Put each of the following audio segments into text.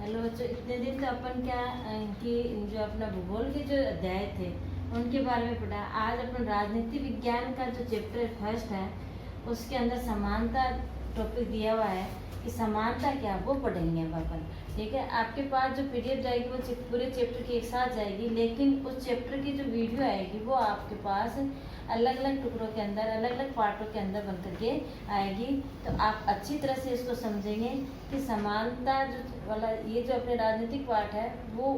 Hello बच्चों, इतने दिन तो अपन क्या कि जो अपना भूगोल के जो अध्याय थे उनके बारे में पढ़ा। आज अपन राजनीति विज्ञान का जो चैप्टर फर्स्ट है उसके अंदर समानता टॉपिक दिया हुआ है कि समानता क्या वो पढ़ेंगे अब अपन। ठीक है, आपके पास जो पीडीएफ जाएगी वो पूरे चैप्टर की एक साथ जाएगी, लेकिन उस चैप्टर की जो वीडियो आएगी वो आपके पास अलग अलग टुकड़ों के अंदर, अलग अलग पार्टों के अंदर बन करके आएगी। तो आप अच्छी तरह से इसको समझेंगे कि समानता जो वाला ये जो अपने राजनीतिक पार्ट है वो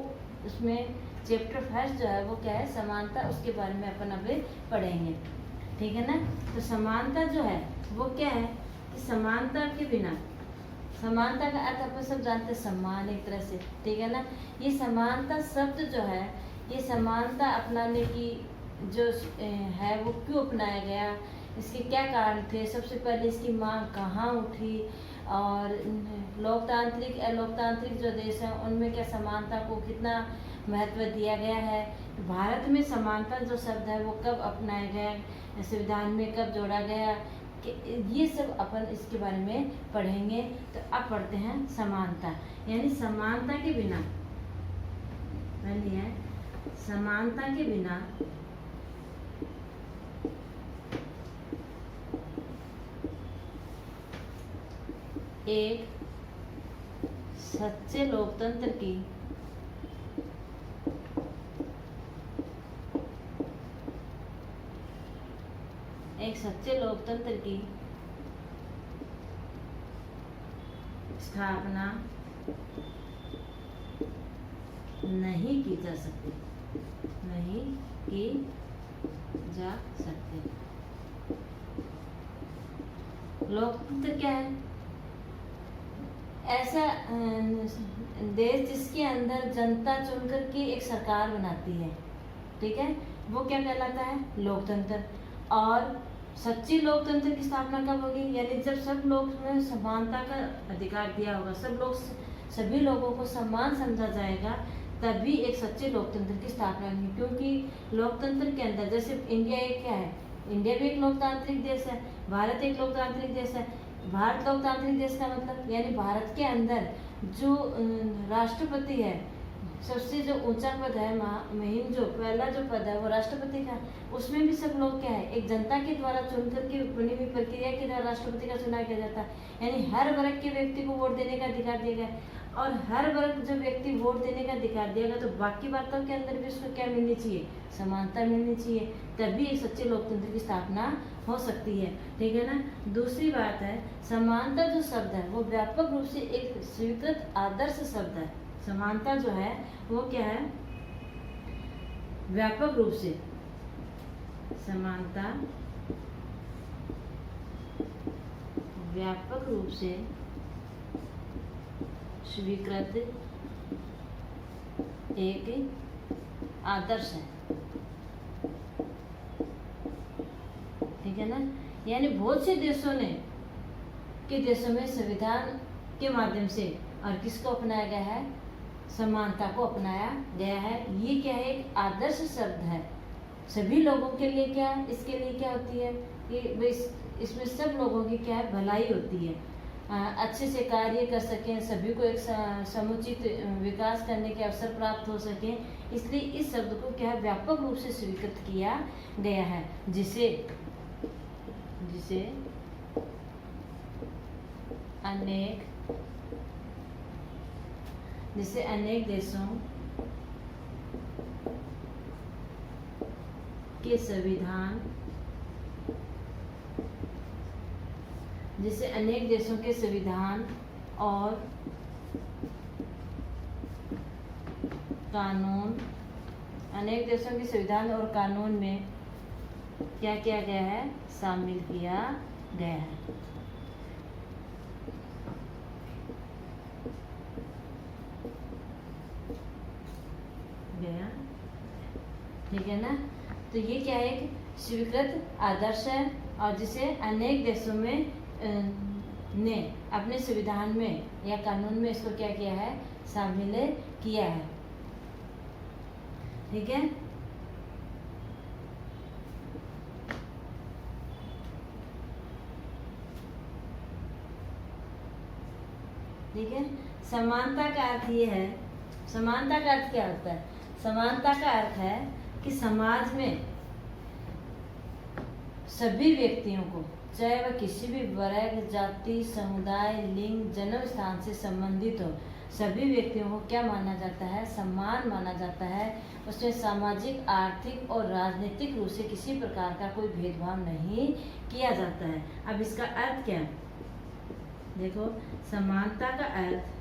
उसमें चैप्टर फर्स्ट जो है वो क्या है, समानता, उसके बारे में अपन अभी पढ़ेंगे। ठीक है ना। तो समानता जो है वो क्या है कि समानता के बिना, समानता का अर्थ अपन सब जानते हैं सम्मान, एक तरह से। ठीक है ना। ये समानता शब्द जो है, ये समानता अपनाने की जो है वो क्यों अपनाया गया, इसके क्या कारण थे, सबसे पहले इसकी मांग कहाँ उठी, और लोकतांत्रिक अलोकतांत्रिक जो देश हैं उनमें क्या समानता को कितना महत्व दिया गया है। भारत में समानता जो शब्द है वो कब अपनाया गया, संविधान में कब जोड़ा गया, कि ये सब अपन इसके बारे में पढ़ेंगे। तो अब पढ़ते हैं समानता। यानी समानता के बिना, पहली है समानता के बिना एक सच्चे लोकतंत्र की स्थापना नहीं की जा सकती, नहीं की जा सकती। लोकतंत्र क्या है? ऐसा देश जिसके अंदर जनता चुनकर के एक सरकार बनाती है। ठीक है, वो क्या कहलाता है? लोकतंत्र। और सच्ची लोकतंत्र की स्थापना कब होगी? यानी जब सब लोग में समानता का अधिकार दिया होगा, सभी लोगों को समान समझा जाएगा, तभी एक सच्चे लोकतंत्र की स्थापना होगी। क्योंकि लोकतंत्र के अंदर, जैसे इंडिया एक क्या है, इंडिया भी एक लोकतांत्रिक देश है, भारत एक लोकतांत्रिक देश है। भारत लोकतांत्रिक देश का मतलब यानी भारत के अंदर जो राष्ट्रपति है, सबसे जो ऊंचा पद है, महिम जो पहला जो पद है वो राष्ट्रपति का, उसमें भी सब लोग क्या है, एक जनता के द्वारा चुनकर के बनी हुई प्रक्रिया के द्वारा राष्ट्रपति का चुनाव किया जाता है। यानी हर वर्ग के व्यक्ति को वोट देने का अधिकार दिया गया है, और हर वर्ग जो व्यक्ति वोट देने का अधिकार दिएगा तो बाकी बातों के अंदर भी उसको क्या मिलनी चाहिए? समानता मिलनी चाहिए, तभी एक सच्चे लोकतंत्र की स्थापना हो सकती है। ठीक है ना। दूसरी बात है, समानता जो शब्द है वो व्यापक रूप से एक स्वीकृत आदर्श शब्द है। समानता जो है वो क्या है? व्यापक रूप से, समानता व्यापक रूप से स्वीकृत एक आदर्श है। ठीक है ना। यानी बहुत से देशों में संविधान के माध्यम से और किसको अपनाया गया है? समानता को अपनाया गया है। ये क्या है? एक आदर्श शब्द है सभी लोगों के लिए। क्या इसके लिए क्या होती है कि इसमें सब लोगों की क्या है? भलाई होती है, अच्छे से कार्य कर सकें, सभी को एक समुचित विकास करने के अवसर प्राप्त हो सके। इसलिए इस शब्द को क्या है? व्यापक रूप से स्वीकृत किया गया है, जिसे अनेक देशों के संविधान और कानून में क्या किया गया है? शामिल किया गया है। ठीक है ना। तो ये क्या है? एक स्वीकृत आदर्श है, और जिसे अनेक देशों में ने अपने संविधान में या कानून में इसको क्या किया है? शामिल किया है। ठीक है। ठीक है। समानता का अर्थ ये है, समानता का अर्थ क्या होता है? समानता का अर्थ है कि समाज में सभी व्यक्तियों को, चाहे वह किसी भी वर्ग, जाति, समुदाय, लिंग, जन्म स्थान से संबंधित हो, सभी व्यक्तियों को क्या माना जाता है? सम्मान माना जाता है। उसमें सामाजिक, आर्थिक और राजनीतिक रूप से किसी प्रकार का कोई भेदभाव नहीं किया जाता है। अब इसका अर्थ क्या है? देखो, समानता का अर्थ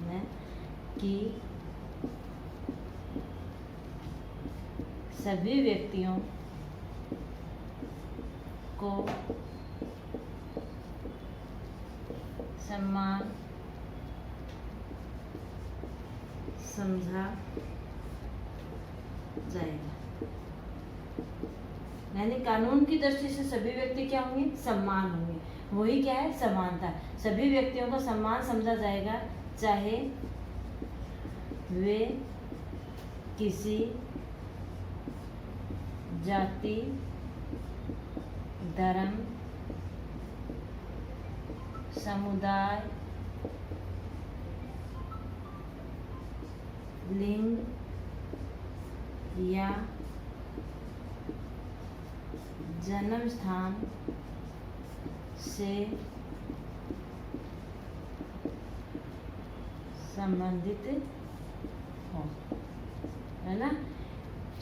है कि सभी व्यक्तियों को सम्मान समझा जाएगा। यानी कानून की दृष्टि से सभी व्यक्ति क्या होंगे? सम्मान होंगे। वही क्या है? समानता। सभी व्यक्तियों को सम्मान समझा जाएगा, चाहे वे किसी जाति, धर्म, समुदाय, लिंग या जन्म स्थान से संबंधित हो, है ना?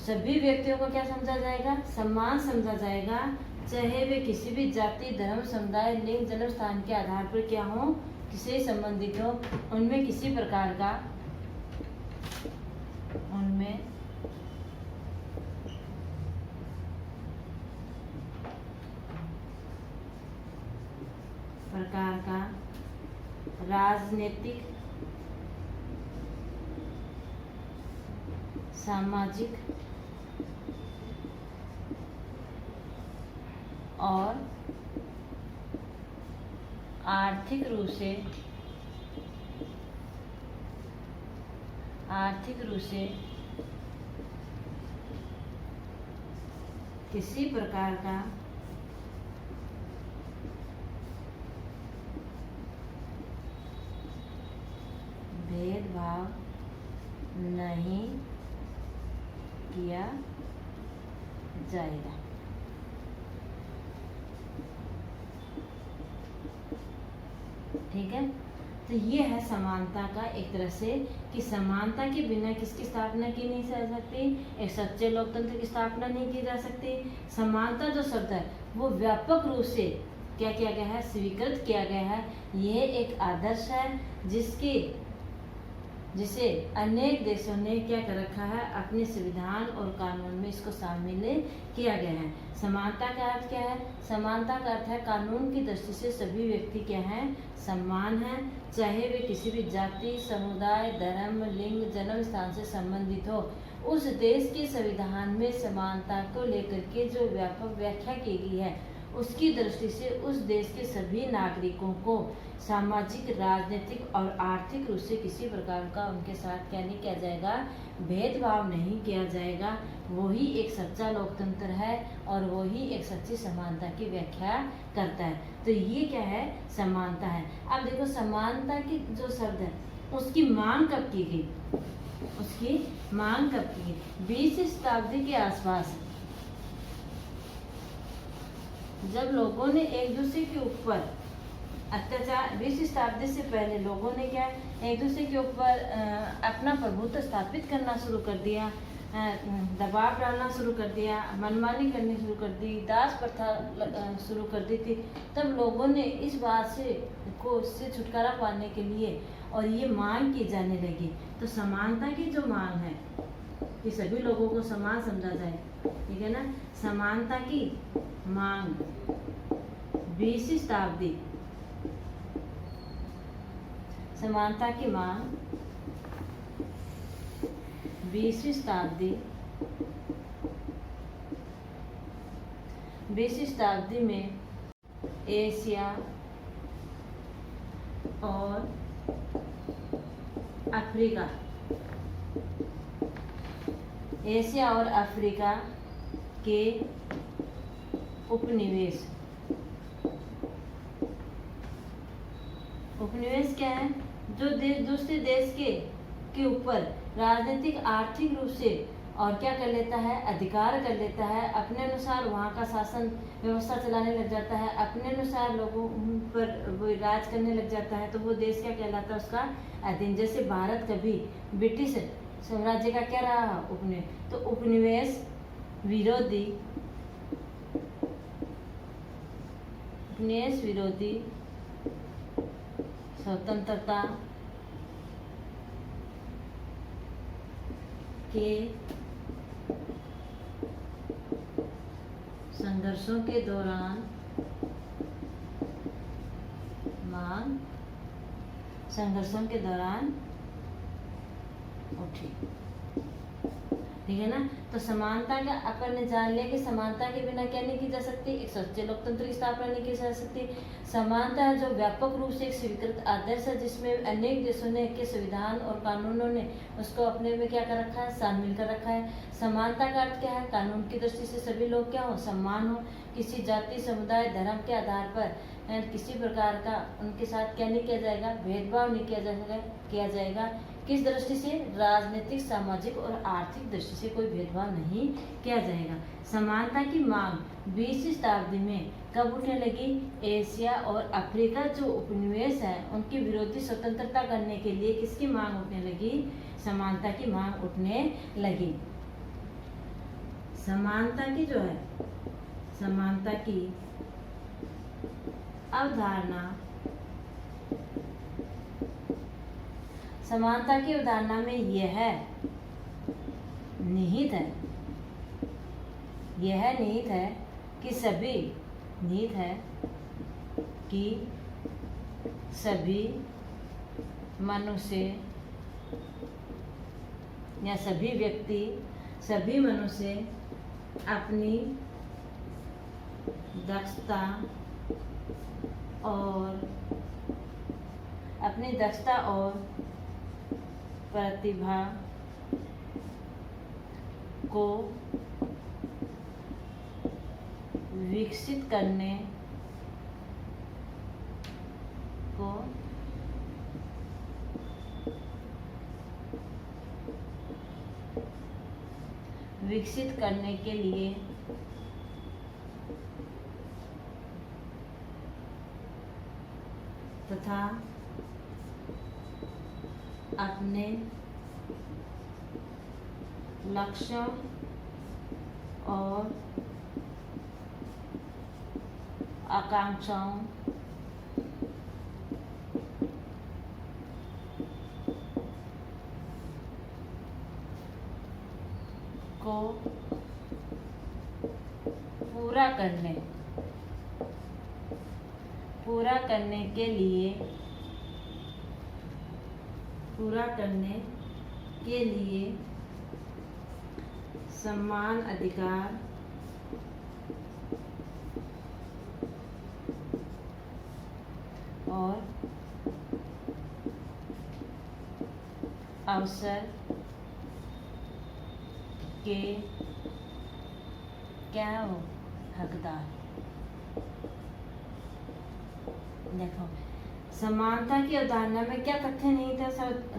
सभी व्यक्तियों को क्या समझा जाएगा? सम्मान समझा जाएगा, चाहे वे किसी भी जाति, धर्म, समुदाय, लिंग, जन्म स्थान के आधार पर क्या हो, किसी संबंधित हो, उनमें किसी प्रकार का राजनीतिक, सामाजिक और आर्थिक रूप से किसी प्रकार का भेदभाव नहीं किया जाएगा। ठीक है, तो ये है समानता का एक तरह से कि समानता के बिना किसकी स्थापना की नहीं जा सकती, एक सच्चे लोकतंत्र की स्थापना नहीं की जा सकती। समानता जो शब्द है वो व्यापक रूप से क्या किया गया है, स्वीकृत किया गया है। यह एक आदर्श है जिसे अनेक देशों ने क्या कर रखा है, अपने संविधान और कानून में इसको शामिल किया गया है। समानता का अर्थ क्या है? समानता का अर्थ है कानून की दृष्टि से सभी व्यक्ति क्या हैं, समान हैं, चाहे वे किसी भी जाति, समुदाय, धर्म, लिंग, जन्म स्थान से संबंधित हो। उस देश के संविधान में समानता को लेकर के जो व्यापक व्याख्या की गई है, उसकी दृष्टि से उस देश के सभी नागरिकों को सामाजिक, राजनीतिक और आर्थिक रूप से किसी प्रकार का उनके साथ क्या नहीं किया जाएगा, भेदभाव नहीं किया जाएगा। वही एक सच्चा लोकतंत्र है और वही एक सच्ची समानता की व्याख्या करता है। तो ये क्या है, समानता है। अब देखो, समानता की जो शब्द है उसकी मांग कब की गई? उसकी मांग कब की गई? 20वीं शताब्दी के आसपास, जब लोगों ने एक दूसरे के ऊपर अत्याचार, 20वीं शताब्दी से पहले लोगों ने क्या एक दूसरे के ऊपर अपना प्रभुत्व स्थापित करना शुरू कर दिया, दबाव डालना शुरू कर दिया, मनमानी करनी शुरू कर दी, दास प्रथा शुरू कर दी थी। तब लोगों ने इस बात से छुटकारा पाने के लिए और ये मांग की जाने लगी। तो समानता की जो मांग है कि सभी लोगों को समान समझा जाए, ठीक है ना, समानता की मांग 20वीं शताब्दी, समानता की मांग 20वीं शताब्दी में एशिया और अफ्रीका के उपनिवेश उपनिवेश क्या है? जो देश दूसरे देश के ऊपर राजनीतिक आर्थिक रूप से और क्या कर लेता है, अधिकार कर लेता है, अपने अनुसार वहाँ का शासन व्यवस्था चलाने लग जाता है, अपने अनुसार लोगों पर वो राज करने लग जाता है, तो वो देश क्या कहलाता है, उसका अधीन। जैसे भारत कभी ब्रिटिश साम्राज्य का क्या रहा, उपनिवेश। तो उपनिवेश विरोधी स्वतंत्रता के संघर्षों के दौरान उठी। ठीक है ना। तो समानता का अपन ने जान लिया कि समानता के बिना क्या नहीं की जा सकती, एक सच्चे लोकतंत्र की स्थापना नहीं की जा सकती। समानता है जो व्यापक रूप से एक स्वीकृत आदर्श है, जिसमें अनेक देशों ने के संविधान और कानूनों ने उसको अपने में क्या कर रखा है, शामिल कर रखा है। समानता का अर्थ क्या है? कानून की दृष्टि से सभी लोग क्या हो, समान हो, किसी जाति समुदाय धर्म के आधार पर किसी प्रकार का उनके साथ क्या नहीं किया जाएगा, भेदभाव नहीं किया जाएगा। किस दृष्टि से? राजनीतिक, सामाजिक और आर्थिक दृष्टि से कोई भेदभाव नहीं किया जाएगा। समानता की मांग 20वीं शताब्दी में कब उठने लगी? एशिया और अफ्रीका जो उपनिवेश है उनकी विरोधी स्वतंत्रता करने के लिए किसकी मांग उठने लगी? समानता की मांग उठने लगी। समानता की जो है, समानता की अवधारणा, समानता की अवधारणा में यह निहित है कि सभी मनुष्य या सभी मनुष्य अपनी दक्षता और प्रतिभा को विकसित करने के लिए तथा अपने लक्ष्यों और आकांक्षाओं को पूरा करने के लिए समान अधिकार और अवसर के क्या हो, हकदार। देखो, समानता की अवधारणा में क्या तथ्य नहीं था?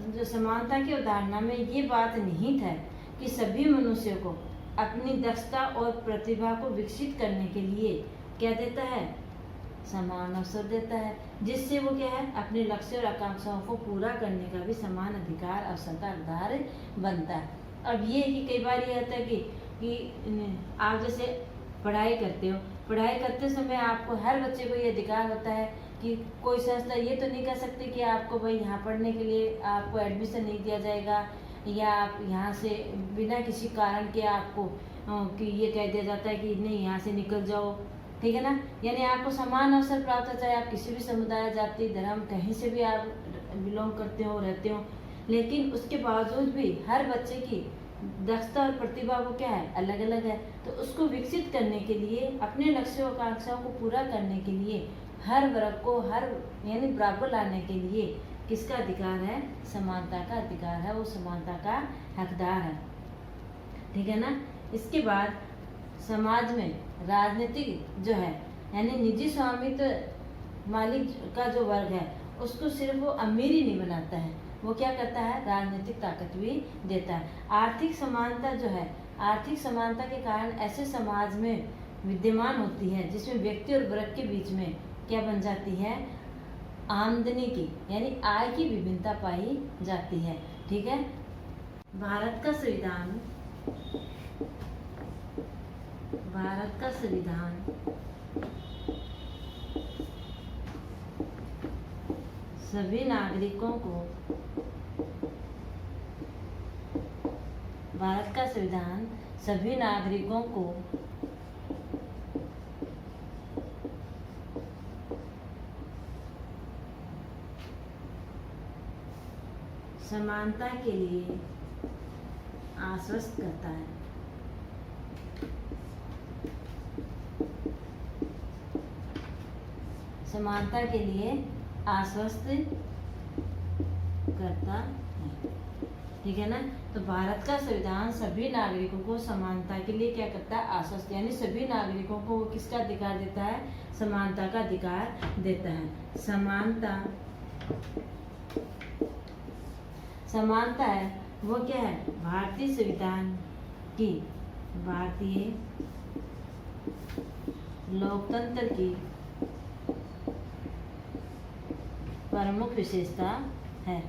जो समानता की अवधारणा में ये बात निहित है कि सभी मनुष्यों को अपनी दक्षता और प्रतिभा को विकसित करने के लिए क्या देता है? समान अवसर देता है, जिससे वो क्या है, अपने लक्ष्य और आकांक्षाओं को पूरा करने का भी समान अधिकार अवसर का आधार बनता है। अब ये कि कई बार ये होता है कि आप जैसे पढ़ाई करते समय आपको, हर बच्चे को ये अधिकार होता है कि कोई संस्था ये तो नहीं कह सकती कि आपको भाई यहाँ पढ़ने के लिए आपको एडमिशन नहीं दिया जाएगा, या आप यहाँ से बिना किसी कारण के आपको कि ये कह दिया जाता है कि नहीं यहाँ से निकल जाओ। ठीक है ना। यानी आपको समान अवसर प्राप्त हो, चाहे आप किसी भी समुदाय, जाति, धर्म, कहीं से भी आप बिलोंग करते हो, रहते हो, लेकिन उसके बावजूद भी हर बच्चे की दक्षता और प्रतिभा को क्या है, अलग अलग है। तो उसको विकसित करने के लिए, अपने लक्ष्यों आकांक्षाओं को पूरा करने के लिए हर वर्ग को यानी बराबर लाने के लिए किसका अधिकार है? समानता का अधिकार है, वो समानता का हकदार है। ठीक है ना। इसके बाद समाज में राजनीतिक जो है, यानी निजी स्वामित्व मालिक का जो वर्ग है, उसको सिर्फ वो अमीर ही नहीं बनाता है, वो क्या करता है, राजनीतिक ताकत भी देता है। आर्थिक समानता जो है, आर्थिक समानता के कारण ऐसे समाज में विद्यमान होती है जिसमें व्यक्ति और वर्ग के बीच में क्या बन जाती है, आमदनी की यानी आय की विभिन्नता पाई जाती है। ठीक है। भारत का संविधान सभी नागरिकों को समानता के लिए आश्वस्त करता है। समानता के लिए आश्वस्त करता है। ठीक है ना। तो भारत का संविधान सभी नागरिकों को समानता के लिए क्या करता है, आश्वस्त, यानी सभी नागरिकों को वो किसका अधिकार देता है, समानता का अधिकार देता है। समानता है वो क्या है, भारतीय संविधान की, भारतीय लोकतंत्र की प्रमुख विशेषता है।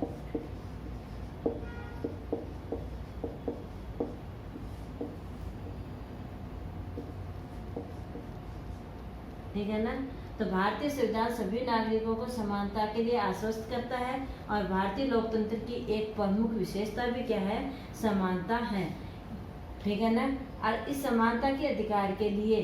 ठीक है ना। तो भारतीय संविधान सभी नागरिकों को समानता के लिए आश्वस्त करता है और भारतीय लोकतंत्र की एक प्रमुख विशेषता भी क्या है, समानता है। ठीक है ना। और इस समानता के अधिकार के लिए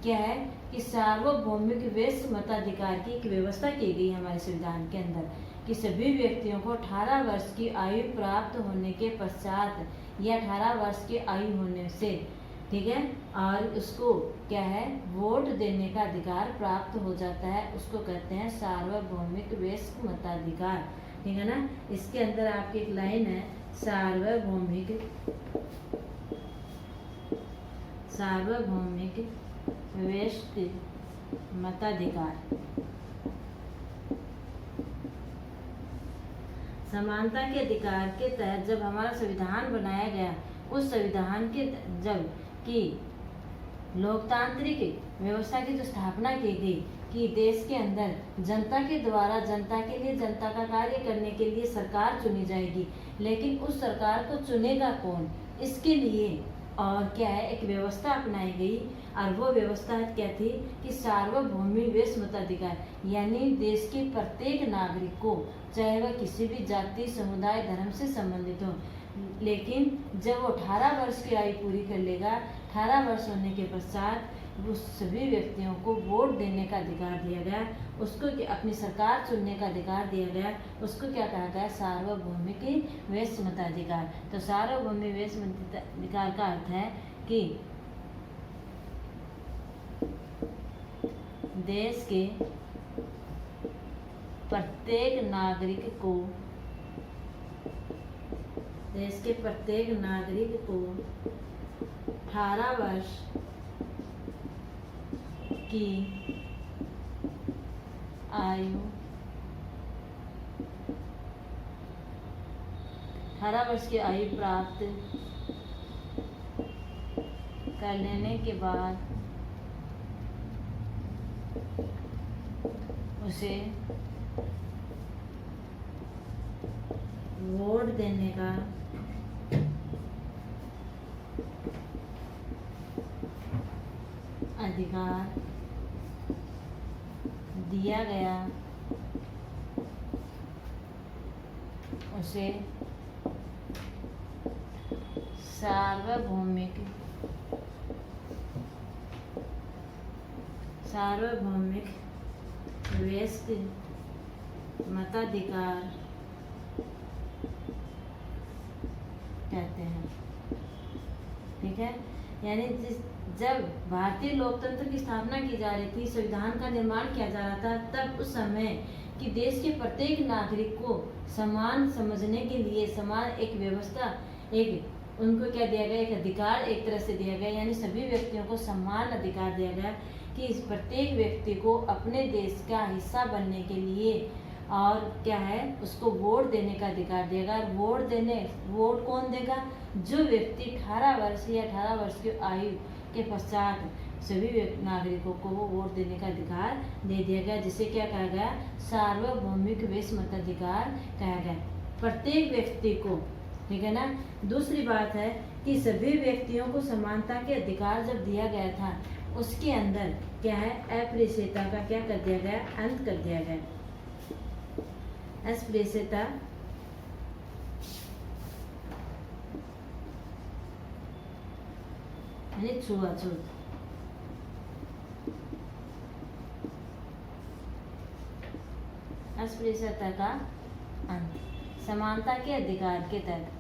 क्या है कि सार्वभौमिक वैश्य मताधिकार की एक व्यवस्था की गई हमारे संविधान के अंदर, कि सभी व्यक्तियों को 18 वर्ष की आयु प्राप्त होने के पश्चात या 18 वर्ष की आयु होने से, ठीक है, और उसको क्या है, वोट देने का अधिकार प्राप्त हो जाता है। उसको कहते हैं सार्वभौमिक वैश्य मताधिकार। ठीक है ना। इसके अंदर आपकी एक लाइन है, सार्वभौमिक वैश्य मताधिकार। समानता के अधिकार के तहत जब हमारा संविधान बनाया गया, उस संविधान के जब की लोकतांत्रिक व्यवस्था की जो स्थापना की गई कि देश के अंदर जनता के द्वारा जनता के लिए जनता का कार्य करने के लिए सरकार चुनी जाएगी, लेकिन उस सरकार को चुनेगा कौन, इसके लिए और क्या है, एक व्यवस्था अपनाई गई। और वो व्यवस्था क्या थी कि सार्वभौमिक वैश्य मताधिकार, यानी देश के प्रत्येक नागरिक को, चाहे वह किसी भी जाति समुदाय धर्म से संबंधित हो, लेकिन जब वो 18 वर्ष की आयु पूरी कर लेगा, 18 वर्ष होने के पश्चात उस सभी व्यक्तियों को वोट देने का अधिकार दिया गया, उसको अपनी सरकार चुनने का अधिकार दिया गया। उसको क्या कहा गया, सार्वभौमिक वैश्य मताधिकार। तो सार्वभौमिक वैश्य मताधिकार का अर्थ है कि देश के प्रत्येक नागरिक को 18 वर्ष की आयु 18 वर्ष की आयु प्राप्त कर लेने के बाद उसे वोट देने का अधिकार दिया गया, उसे सार्वभौमिक वैश्य मताधिकार कहते हैं। ठीक है। यानी जब भारतीय लोकतंत्र की स्थापना की जा रही थी, संविधान का निर्माण किया जा रहा था, तब उस समय कि देश के प्रत्येक नागरिक को समान समझने के लिए समान एक व्यवस्था, एक उनको क्या दिया गया, एक अधिकार एक तरह से दिया गया, यानी सभी व्यक्तियों को समान अधिकार दिया गया कि इस प्रत्येक व्यक्ति को अपने देश का हिस्सा बनने के लिए और क्या है, उसको वोट देने का अधिकार दिया गया। वोट कौन देगा? जो व्यक्ति 18 वर्ष या 18 वर्ष की आयु के पश्चात सभी नागरिकों को वो वोट देने का अधिकार दे दिया गया, जिसे क्या कहा गया? सार्वभौमिक वैश्य मताधिकार कहा गया, प्रत्येक व्यक्ति को। ठीक है ना। दूसरी बात है कि सभी व्यक्तियों को समानता के अधिकार जब दिया गया था, उसके अंदर क्या है? अस्पृश्यता का क्या कर दिया गया? अंत कर दिया गया। अस्पृश्यता यानी छुआछूत, अस्पृश्यता का अंत, समानता के अधिकार के तहत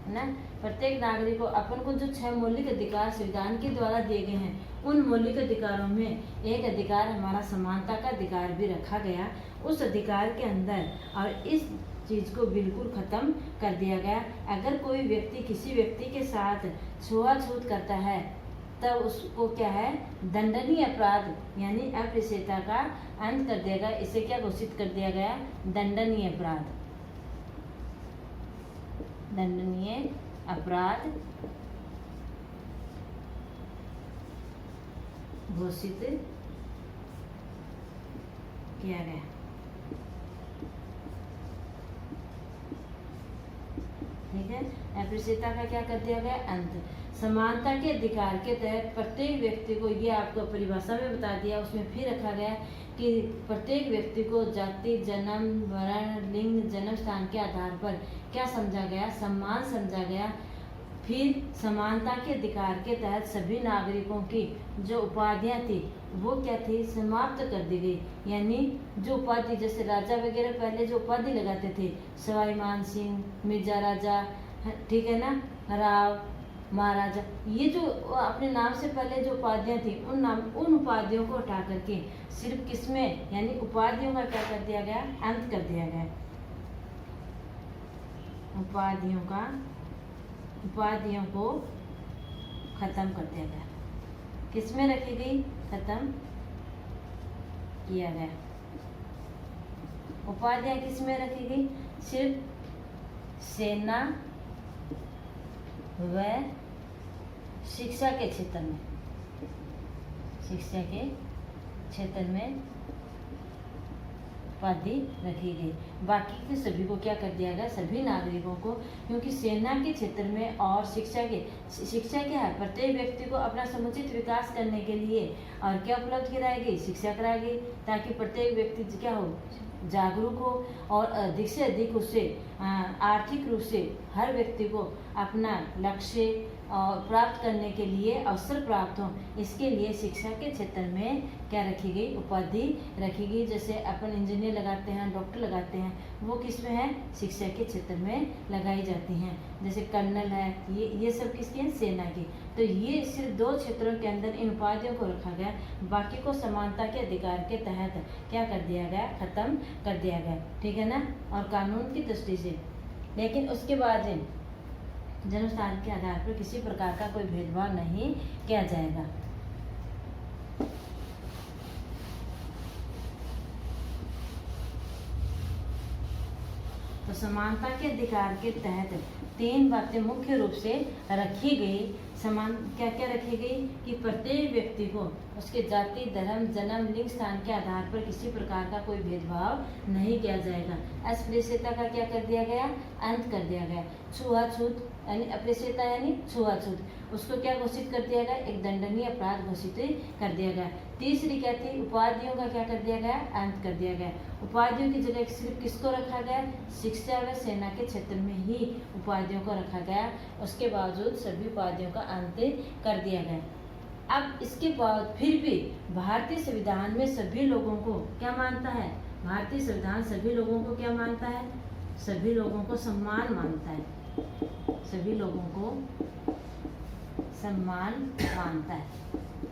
ना प्रत्येक नागरिक को अपन को जो 6 मौलिक अधिकार संविधान के द्वारा दिए गए हैं, उन मौलिक अधिकारों में एक अधिकार हमारा समानता का अधिकार भी रखा गया। उस अधिकार के अंदर और इस चीज को बिल्कुल खत्म कर दिया गया। अगर कोई व्यक्ति किसी व्यक्ति के साथ छुआछूत करता है तब उसको क्या है? दंडनीय अपराध यानी अस्पृश्यता का अंत कर दिया गया। इसे क्या घोषित कर दिया गया? दंडनीय अपराध, दंडनीय अपराध घोषित किया गया। ठीक है। अस्पृश्यता का क्या कर दिया गया? अंत। समानता के अधिकार के तहत प्रत्येक व्यक्ति को, ये आपको परिभाषा में बता दिया, उसमें फिर रखा गया कि प्रत्येक व्यक्ति को जाति, जन्म, वर्ण, लिंग, जन्म स्थान के आधार पर क्या समझा गया? सम्मान समझा गया। फिर समानता के अधिकार के तहत सभी नागरिकों की जो उपाधियां थी वो क्या थी? समाप्त कर दी गई। यानी जो उपाधि, जैसे राजा वगैरह पहले जो उपाधि लगाते थे, सवाई मान सिंह, मिर्जा राजा, ठीक है ना, राव, महाराजा, ये जो अपने नाम से पहले जो उपाधियां थी, उन उपाधियों को हटा करके सिर्फ किसमें, यानी उपाधियों का क्या कर दिया गया? अंत कर दिया गया। उपाधियों को खत्म कर दिया गया। किसमें रखी गई? खत्म किया गया। उपाधियां किसमें रखी गई? सिर्फ सेना व शिक्षा के क्षेत्र में, शिक्षा के क्षेत्र में उपाधि रखी गई। बाकी के सभी को क्या कर दिया गया? सभी नागरिकों को, क्योंकि सेना के क्षेत्र में और शिक्षा क्या है? प्रत्येक व्यक्ति को अपना समुचित विकास करने के लिए और क्या उपलब्ध कराई गई? शिक्षा कराई गई, ताकि प्रत्येक व्यक्ति क्या हो? जागरूक हो और अधिक से अधिक उससे आर्थिक रूप से हर व्यक्ति को अपना लक्ष्य प्राप्त करने के लिए अवसर प्राप्त हो। इसके लिए शिक्षा के क्षेत्र में क्या रखी गई? उपाधि रखी गई। जैसे अपन इंजीनियर लगाते हैं, डॉक्टर लगाते हैं, वो किस में है? शिक्षा के क्षेत्र में लगाई जाती हैं। जैसे कर्नल है, ये सब किसकी है? सेना की। तो ये सिर्फ 2 क्षेत्रों के अंदर इन उपाधियों को रखा गया, बाकी को समानता के अधिकार के तहत क्या कर दिया गया? खत्म कर दिया गया। ठीक है ना। और कानून की दृष्टि से, लेकिन उसके बाद जन्म स्थान के आधार पर किसी प्रकार का कोई भेदभाव नहीं किया जाएगा। तो समानता के अधिकार के तहत 3 बातें मुख्य रूप से रखी गई। क्या क्या रखी गई? कि प्रत्येक व्यक्ति को उसके जाति, धर्म, जन्म, लिंग, स्थान के आधार पर किसी प्रकार का कोई भेदभाव नहीं किया जाएगा। अस्पृश्यता का क्या कर दिया गया? अंत कर दिया गया। छुआछूत यानी अस्पृश्यता यानी छुआछूत, उसको क्या घोषित कर दिया गया? एक दंडनीय अपराध घोषित कर दिया गया। तीसरी क्या थी? उपाधियों का क्या कर दिया गया? अंत कर दिया गया। उपाधियों की जगह सिर्फ किसको रखा गया? शिक्षा व सेना के क्षेत्र में ही उपाधियों को रखा गया। उसके बावजूद सभी उपाधियों का अंत कर दिया गया। अब इसके बाद फिर भी भारतीय संविधान में सभी लोगों को क्या मानता है? भारतीय संविधान सभी लोगों को क्या मानता है? सभी लोगों को सम्मान मानता है। सभी लोगों को सम्मान मानता है,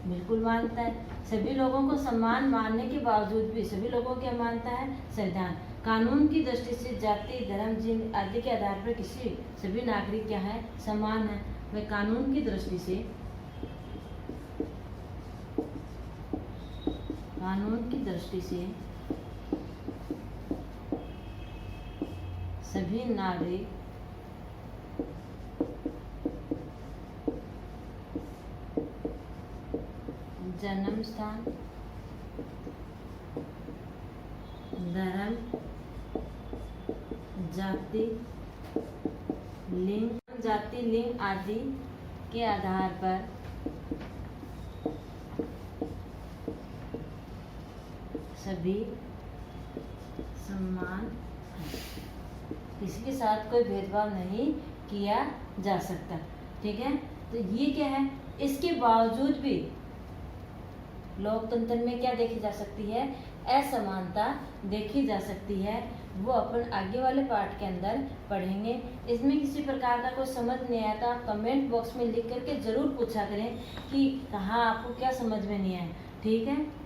बिल्कुल मानता है। सभी लोगों को सम्मान मानने के बावजूद भी सभी लोगों को क्या मानता है? संविधान। कानून की दृष्टि से जाति, धर्म, लिंग आदि के आधार पर सभी नागरिक क्या है? समान है। वह कानून की दृष्टि से सभी नागरिक जन्म स्थान, धर्म, जाति, लिंग आदि के आधार पर सभी समान हैं। किसी के साथ कोई भेदभाव नहीं किया जा सकता। ठीक है, तो ये क्या है, इसके बावजूद भी लोकतंत्र में क्या देखी जा सकती है, असमानता देखी जा सकती है। वो अपन आगे वाले पार्ट के अंदर पढ़ेंगे। इसमें किसी प्रकार का कोई समझ नहीं आया तो आप कमेंट बॉक्स में लिख करके ज़रूर पूछा करें कि कहाँ आपको क्या समझ में नहीं आया। ठीक है।